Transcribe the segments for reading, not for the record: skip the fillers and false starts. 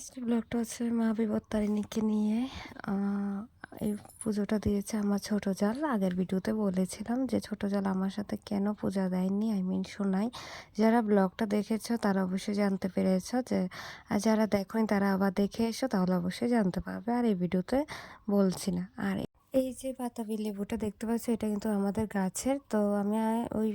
আজকের ব্লগটা হচ্ছে মা বিপত্তারিণীকে নিয়ে। এই পুজোটা দিয়েছে আমার ছোট জাল। আগের ভিডিওতে বলেছিলাম যে ছোট জাল আমার সাথে কেন পূজা দেয়নি, শোনাই। যারা ব্লগটা দেখেছো তারা অবশ্যই জানতে পেরেছো যে, আর যারা দেখোনি তারা আবার দেখে এসো, তাহলে অবশ্যই জানতে পারবে। আর এই ভিডিওতে বলছি না। আর এই যে বাতাবি লেবুটা দেখতে পাচ্ছ, এটা কিন্তু আমাদের গাছের। তো আমি ওই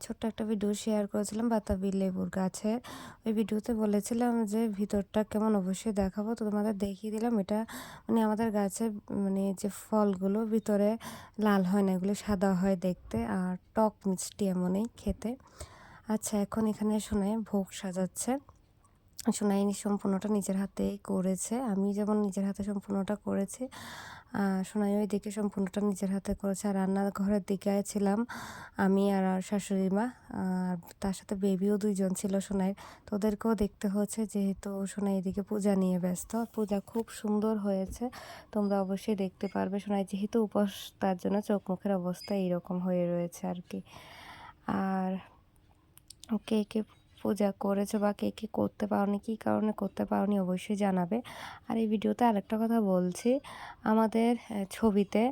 ছোট্ট একটা ভিডিও শেয়ার করেছিলাম বাতাবি লেবুর গাছের। ওই ভিডিওতে বলেছিলাম যে ভিতরটা কেমন অবশ্যই দেখাবো, তো তোমাদের দেখিয়ে দিলাম। এটা আমাদের গাছের যে ফলগুলো ভিতরে লাল হয় না, এগুলো সাদা হয় দেখতে, আর টক মিষ্টি এমনই খেতে। আচ্ছা, এখন এখানে সোনাই ভোগ সাজাচ্ছে। সোনাই সম্পূর্ণটা নিজের হাতেই করেছে। আমি যেমন নিজের হাতে সম্পূর্ণটা করেছি, সোনাই ওই দিকে সম্পূর্ণটা নিজের হাতে করেছে। আর রান্নাঘরের দিকে ছিলাম আমি আর শাশুড়ি মা, আর তার সাথে বেবিও দুইজন ছিল সোনাইয়ের। তো ওদেরকেও দেখতে হচ্ছে, যেহেতু সোনাই এদিকে পূজা নিয়ে ব্যস্ত। পূজা খুব সুন্দর হয়েছে, তোমরা অবশ্যই দেখতে পারবে। সোনাই যেহেতু উপোস, তার জন্য চোখ মুখের অবস্থা এইরকম হয়ে রয়েছে আর কি। আর কে কে পূজা করেছো বা কে কে করতে পারোনি, কী কারণে করতে পারোনি অবশ্যই জানাবে। আর এই ভিডিওতে আরেকটা কথা বলছি, আমাদের ছবিতে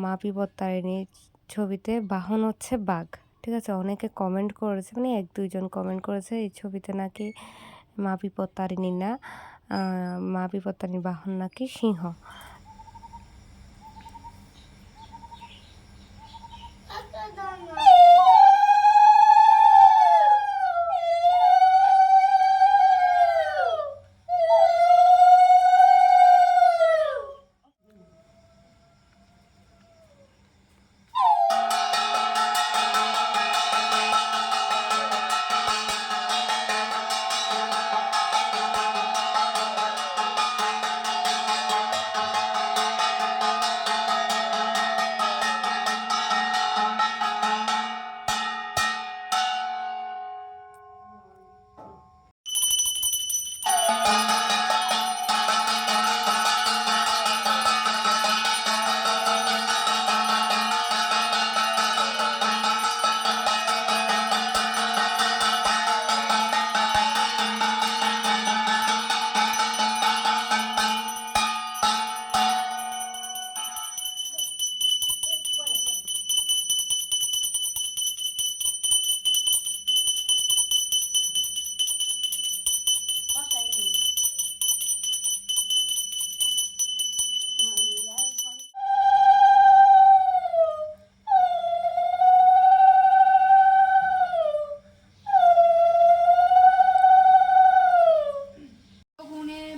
মা বিপত্তারিণীর ছবিতে বাহন হচ্ছে বাঘ। ঠিক আছে, অনেকে কমেন্ট করেছে, এক দুইজন কমেন্ট করেছে এই ছবিতে নাকি মা বিপত্তারিণী না, মা বিপত্তারিণীর বাহন নাকি সিংহ।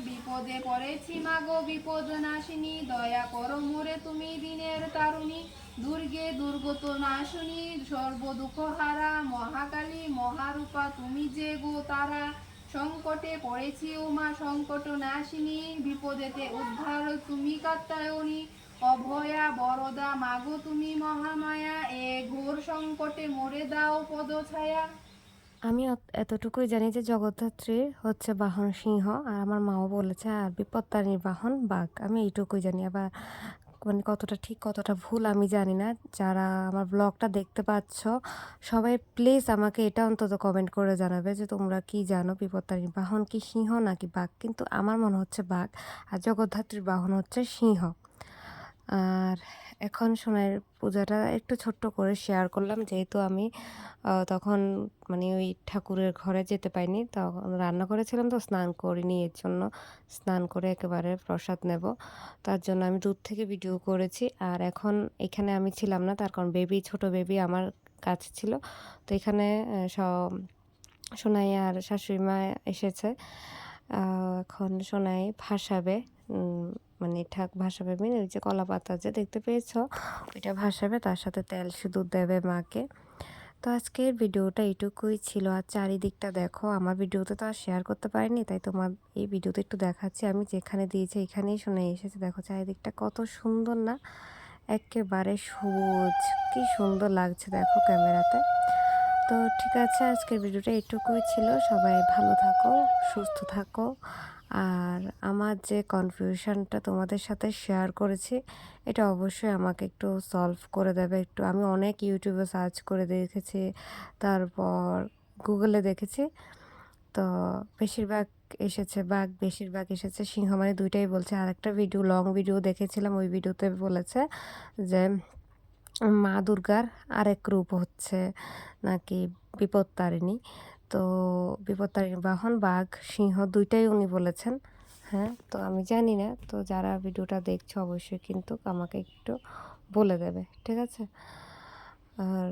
বিপদে পড়েছি মাগো বিপদ নাশিনী, দয়া করো মোরে তুমি দিনের তারুণী, দুর্গে দুর্গত নাশিনী সর্ব দুঃখ হারা, মহাকালী মহারূপা তুমি যে গো তারা, সংকটে পড়েছি উমা সংকট নাশিনী, বিপদেতে উদ্ধার তুমি কাত্তায়নী, অভয়া বরদা মাগো তুমি মহামায়া, এ ঘোর সংকটে মোরে দাও পদছায়া। আমি এতটুকুই জানি যে জগদ্ধাত্রীর হচ্ছে বাহন সিংহ, আর আমার মাও বলেছে আর বিপত্তারিণীর বাহন বাঘ। আমি এইটুকুই জানি। আবার কতটা ঠিক কতটা ভুল আমি জানি না। যারা আমার ব্লগটা দেখতে পাচ্ছ সবাই প্লিজ আমাকে এটা অন্তত কমেন্ট করে জানাবে যে তোমরা কি জানো বিপত্তারিণীর বাহন কি সিংহ নাকি বাঘ। কিন্তু আমার মনে হচ্ছে বাঘ, আর জগদ্ধাত্রীর বাহন হচ্ছে সিংহ। আর এখন সোনার পূজাটা একটু ছোট্ট করে শেয়ার করলাম, যেহেতু আমি তখন ওই ঠাকুরের ঘরে যেতে পাইনি, তখন রান্না করেছিলাম, তো স্নান করিনি। এর জন্য স্নান করে একেবারে প্রসাদ নেব, তার জন্য আমি দূর থেকে ভিডিও করেছি। আর এখন এখানে আমি ছিলাম না, তার কারণ ছোট বেবি আমার কাছে ছিল। তো এখানে সব সোনাই আর শাশুড়ি মা এসেছে। এখন সোনাই ভাসাবে, ঠাক ভাসাবে, ওই যে কলা পাতা যে দেখতে পেয়েছ ওইটা ভাসাবে, তার সাথে তেল সিঁদুর দেবে মাকে। তো আজকের ভিডিওটা এইটুকুই ছিল। আর চারিদিকটা দেখো, আমার ভিডিওতে তো আর শেয়ার করতে পারিনি, তাই তোমার এই ভিডিওতে একটু দেখাচ্ছি। আমি যেখানে দিয়েছি এখানেই শুনে এসেছে, দেখো চারিদিকটা কত সুন্দর না, একেবারে সবুজ, কি সুন্দর লাগছে দেখো ক্যামেরাতে। তো ঠিক আছে, আজকের ভিডিওটা এইটুকুই ছিল। সবাই ভালো থাকো, সুস্থ থাকো। আর আমার যে কনফিউশনটা তোমাদের সাথে শেয়ার করেছি, এটা অবশ্যই আমাকে একটু সলভ করে দেবে একটু। আমি অনেক ইউটিউবে সার্চ করে দেখেছি, তারপর গুগলে দেখেছি, তো বেশিরভাগ এসেছে বাঘ, বেশিরভাগ এসেছে সিংহ, মানে দুইটাই বলছে। আরেকটা ভিডিও, লং ভিডিও দেখেছিলাম, ওই ভিডিওতে বলেছে যে মা দুর্গার আরেক রূপ হচ্ছে নাকি বিপত্তারিণী। তো বিপত্তারিণী বাহন বাঘ সিংহ দুইটাই উনি বলেছেন। হ্যাঁ, তো আমি জানি না, তো যারা ভিডিওটা দেখছো অবশ্যই কিন্তু আমাকে একটু বলে দেবে, ঠিক আছে? আর